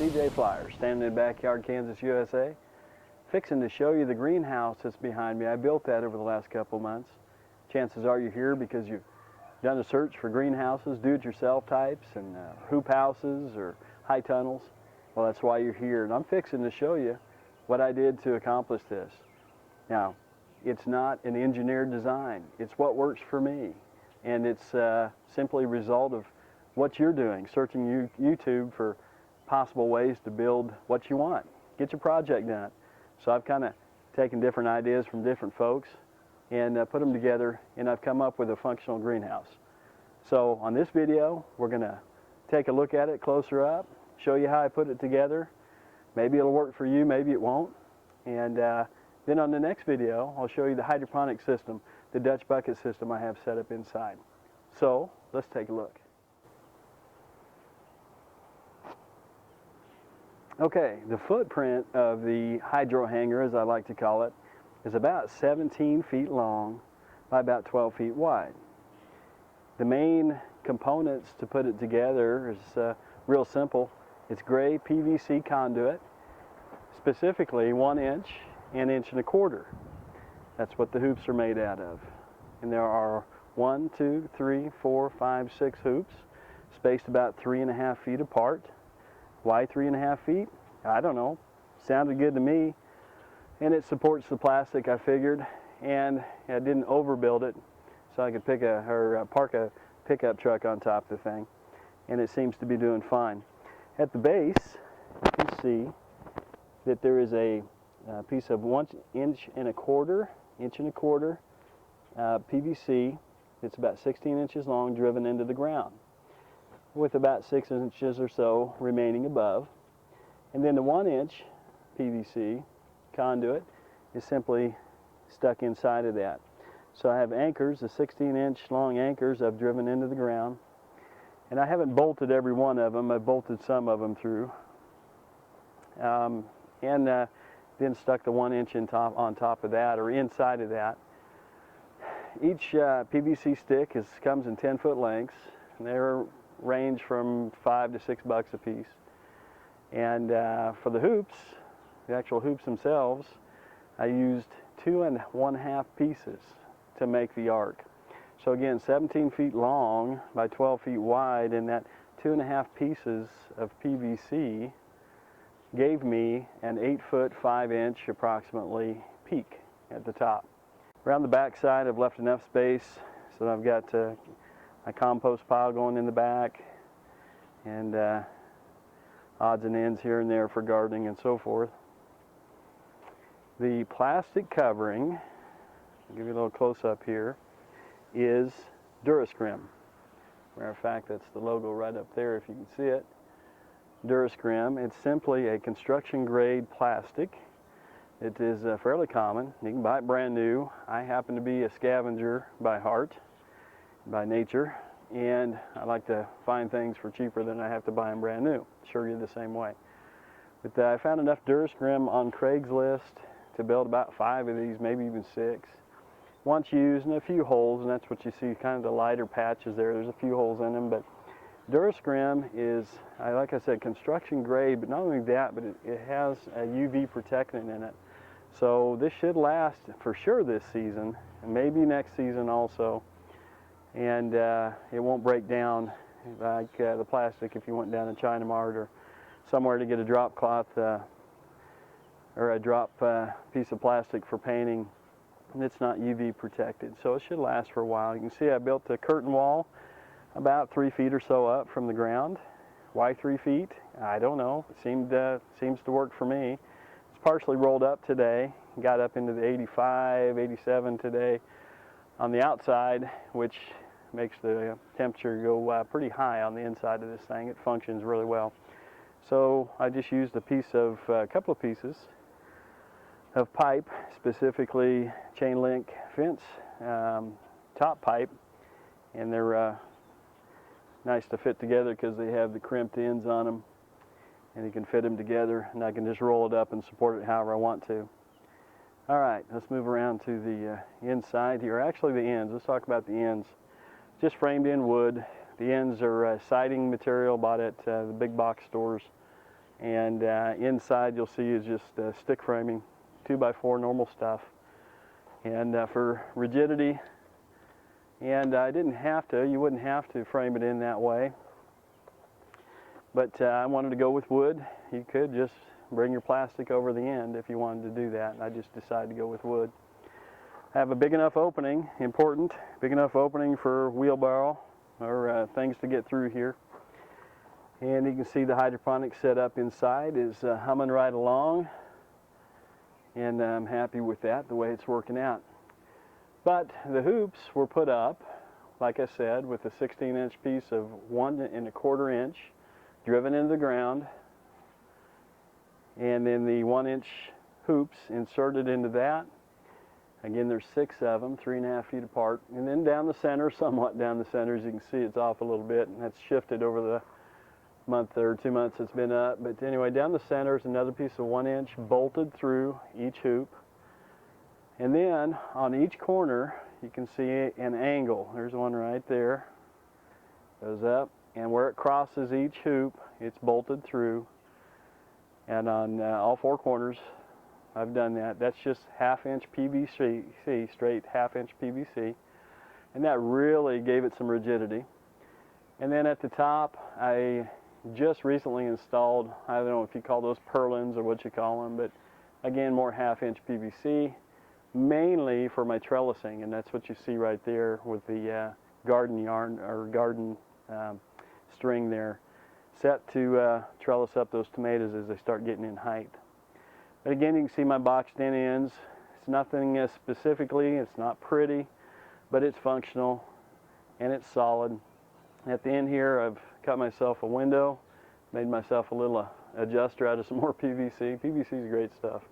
CJ Flyer, standing in backyard, Kansas, USA, fixing to show you the greenhouse that's behind me. I built that over the last couple months. Chances are you're here because you've done a search for greenhouses, do-it-yourself types, and hoop houses or high tunnels. Well, that's why you're here, and I'm fixing to show you what I did to accomplish this. Now, it's not an engineered design. It's what works for me, and it's simply a result of what you're doing, searching YouTube for possible ways to build what you want, get your project done. So I've kind of taken different ideas from different folks and put them together, and I've come up with a functional greenhouse. So on this video, we're going to take a look at it closer up, show you how I put it together. Maybe it'll work for you, maybe it won't. And then on the next video, I'll show you the hydroponic system, the Dutch bucket system I have set up inside. So let's take a look. Okay, the footprint of the Hydro Hangar, as I like to call it, is about 17 feet long by about 12 feet wide. The main components to put it together is real simple. It's gray PVC conduit, specifically 1 inch and 1.25 inches. That's what the hoops are made out of. And there are 1, 2, 3, 4, 5, 6 hoops, spaced about 3.5 feet apart. Why 3.5 feet? I don't know. Sounded good to me. And it supports the plastic, I figured, and I didn't overbuild it, so I could park a pickup truck on top of the thing, and it seems to be doing fine. At the base, you can see that there is a piece of 1.25 inch PVC. It's about 16 inches long, driven into the ground, with about 6 inches or so remaining above. And then the 1 inch PVC conduit is simply stuck inside of that. So I have anchors, the 16-inch long anchors I've driven into the ground, and I haven't bolted every one of them. I've bolted some of them through, and then stuck the 1 inch on top of that, or inside of that. Each PVC stick comes in 10-foot lengths, and they range from $5 to $6 a piece. And for the hoops, the actual hoops themselves, I used 2 1/2 pieces to make the arc. So again, 17 feet long by 12 feet wide, and that 2 1/2 pieces of PVC gave me an 8-foot 5-inch approximately peak at the top. Around the back side, I've left enough space so that I've got my compost pile going in the back, and odds and ends here and there for gardening and so forth. The plastic covering, I'll give you a little close-up here, is Durascrim. Matter of fact, that's the logo right up there if you can see it. Durascrim. It's simply a construction-grade plastic. It is fairly common. You can buy it brand new. I happen to be a scavenger by heart, by nature, and I like to find things for cheaper than I have to buy them brand new. Sure, you're the same way. But I found enough Durascrim on Craigslist to build about 5 of these, maybe even 6. Once used, and a few holes, and that's what you see, kind of the lighter patches there. There's a few holes in them, but Durascrim is, like I said, construction grade, but not only that, but it has a UV protectant in it. So this should last for sure this season, and maybe next season also. And it won't break down like the plastic if you went down to China Mart or somewhere to get a drop cloth or a drop piece of plastic for painting. It's not UV protected, so it should last for a while. You can see I built a curtain wall about 3 feet or so up from the ground. Why 3 feet? I don't know. It seems to work for me. It's partially rolled up today. Got up into the 85, 87 today on the outside, which makes the temperature go pretty high on the inside of this thing. It functions really well. So I just used a couple of pieces of pipe, specifically chain link fence top pipe, and they're nice to fit together because they have the crimped ends on them, and you can fit them together, and I can just roll it up and support it however I want to. All right, let's move around to the inside here. Actually, the ends. Let's talk about the ends. Just framed in wood. The ends are siding material bought at the big box stores, And inside you'll see is just stick framing, 2x4 normal stuff. And for rigidity, and I didn't have to, you wouldn't have to frame it in that way. But I wanted to go with wood. You could just bring your plastic over the end if you wanted to do that. And I just decided to go with wood. I have a big enough opening, important, big enough opening for wheelbarrow or things to get through here. And you can see the hydroponic setup inside is humming right along. And I'm happy with that, the way it's working out. But the hoops were put up, like I said, with a 16-inch piece of 1 1/4 inch driven into the ground. And then the 1-inch hoops inserted into that. Again, there's 6 of them, 3.5 feet apart. And then down the center, somewhat down the center, as you can see, it's off a little bit, and that's shifted over the month or 2 months it's been up. But anyway, down the center is another piece of 1 inch bolted through each hoop. And then on each corner, you can see an angle. There's one right there. Goes up, and where it crosses each hoop, it's bolted through. And on all 4 corners, I've done that. That's just 1/2 inch PVC, straight 1/2 inch PVC. And that really gave it some rigidity. And then at the top, I just recently installed, I don't know if you call those purlins or what you call them, but again, more 1/2 inch PVC, mainly for my trellising. And that's what you see right there with the garden yarn or garden string there, set to trellis up those tomatoes as they start getting in height. But again, you can see my boxed in ends. It's nothing specifically, it's not pretty, but it's functional and it's solid. At the end here, I've cut myself a window, made myself a little adjuster out of some more PVC. PVC is great stuff.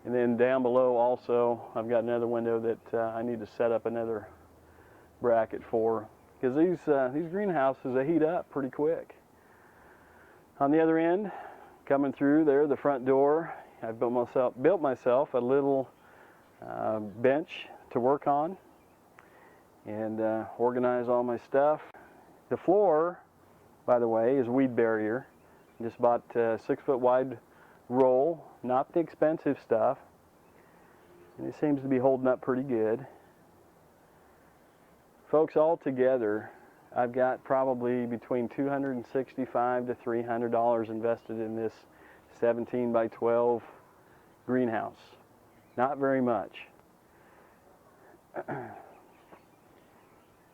And then down below also, I've got another window that I need to set up another bracket for, because these greenhouses, they heat up pretty quick. On the other end, coming through there, the front door, I've built myself a little bench to work on and organize all my stuff. The floor, by the way, is weed barrier. Just bought a 6-foot wide roll, not the expensive stuff. And it seems to be holding up pretty good. Folks, all together, I've got probably between $265 to $300 invested in this 17 by 12 greenhouse. Not very much.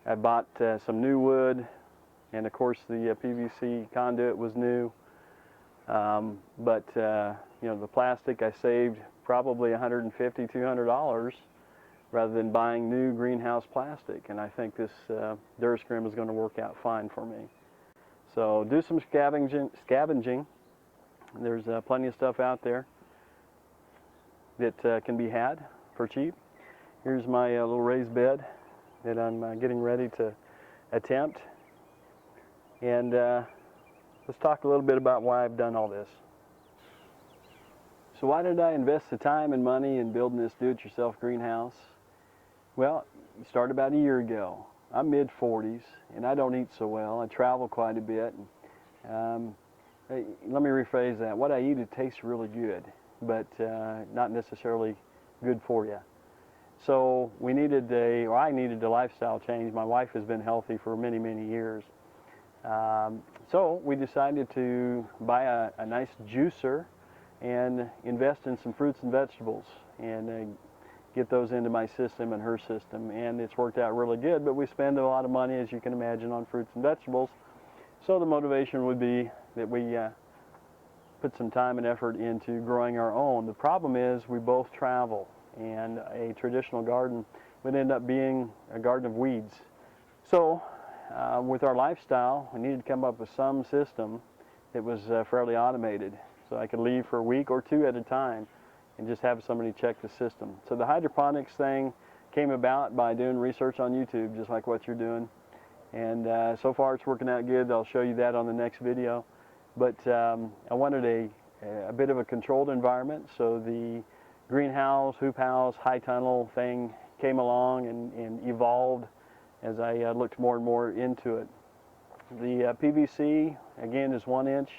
I bought some new wood, and of course the PVC conduit was new. But you know, the plastic, I saved probably $150, $200 rather than buying new greenhouse plastic. And I think this Durascrim is going to work out fine for me. So do some scavenging. There's plenty of stuff out there that can be had for cheap. Here's my little raised bed that I'm getting ready to attempt. And let's talk a little bit about why I've done all this. So why did I invest the time and money in building this do-it-yourself greenhouse? Well, it started about a year ago. I'm mid-40s, and I don't eat so well. I travel quite a bit. Let me rephrase that. What I eat, it tastes really good, but not necessarily good for you. So I needed a lifestyle change. My wife has been healthy for many, many years. So we decided to buy a nice juicer and invest in some fruits and vegetables and get those into my system and her system. And it's worked out really good, but we spend a lot of money, as you can imagine, on fruits and vegetables. So the motivation would be that we put some time and effort into growing our own. The problem is we both travel, and a traditional garden would end up being a garden of weeds. So with our lifestyle, we needed to come up with some system that was fairly automated, so I could leave for a week or 2 at a time and just have somebody check the system. So the hydroponics thing came about by doing research on YouTube, just like what you're doing. And so far it's working out good. I'll show you that on the next video. But I wanted a bit of a controlled environment, so the greenhouse, hoop house, high tunnel thing came along and evolved as I looked more and more into it. The PVC, again, is 1 inch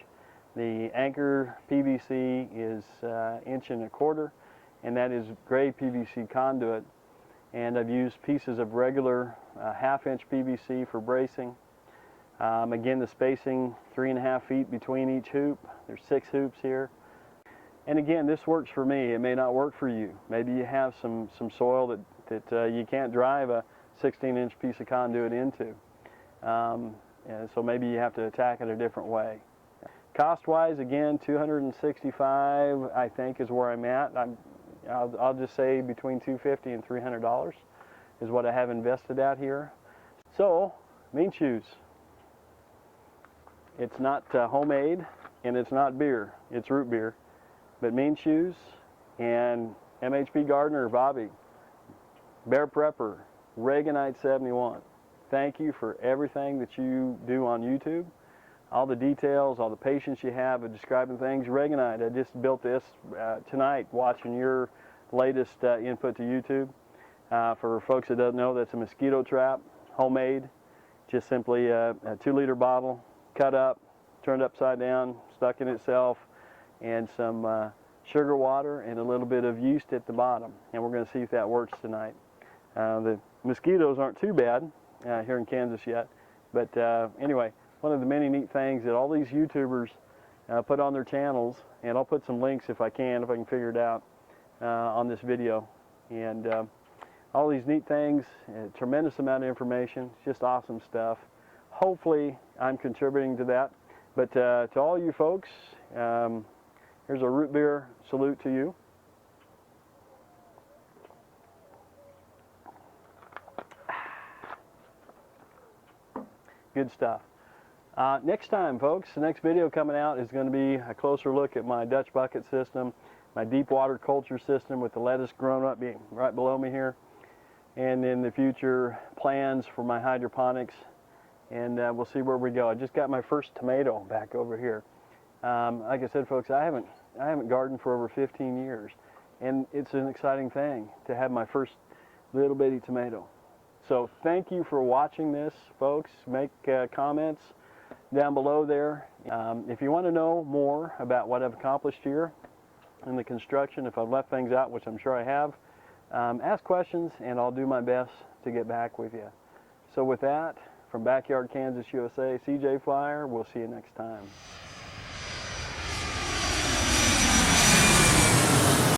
The anchor PVC is 1.25 inches, and that is gray PVC conduit. And I've used pieces of regular 1/2 inch PVC for bracing. Again, the spacing 3.5 feet between each hoop. There's 6 hoops here. And again, this works for me. It may not work for you. Maybe you have some soil that you can't drive a 16-inch piece of conduit into. And so maybe you have to attack it a different way. Cost-wise, again, $265, I think, is where I'm at. I'll just say between $250 and $300 is what I have invested out here. So, Mean Shoes. It's not homemade, and it's not beer. It's root beer. But Mean Shoes and MHP Gardener Bobby, Bear Prepper, Reaganite 71. Thank you for everything that you do on YouTube. All the details, all the patience you have of describing things. Reaganite, I just built this tonight watching your latest input to YouTube. For folks that don't know, that's a mosquito trap, homemade. Just simply a 2-liter bottle, cut up, turned upside down, stuck in itself, and some sugar water and a little bit of yeast at the bottom. And we're going to see if that works tonight. The mosquitoes aren't too bad here in Kansas yet, but anyway, one of the many neat things that all these YouTubers put on their channels, and I'll put some links if I can figure it out on this video, and all these neat things, a tremendous amount of information, just awesome stuff. Hopefully I'm contributing to that, but to all you folks, here's a root beer salute to you. Good stuff. Next time, folks, the next video coming out is going to be a closer look at my Dutch bucket system, my deep water culture system with the lettuce grown up being right below me here, and in the future plans for my hydroponics, and we'll see where we go. I just got my first tomato back over here. Like I said, folks, I haven't gardened for over 15 years, and it's an exciting thing to have my first little bitty tomato. So thank you for watching this, folks. Make comments down below there. If you want to know more about what I've accomplished here in the construction, if I've left things out, which I'm sure I have, ask questions and I'll do my best to get back with you. So with that, from Backyard Kansas, USA, CJ Flyer, we'll see you next time.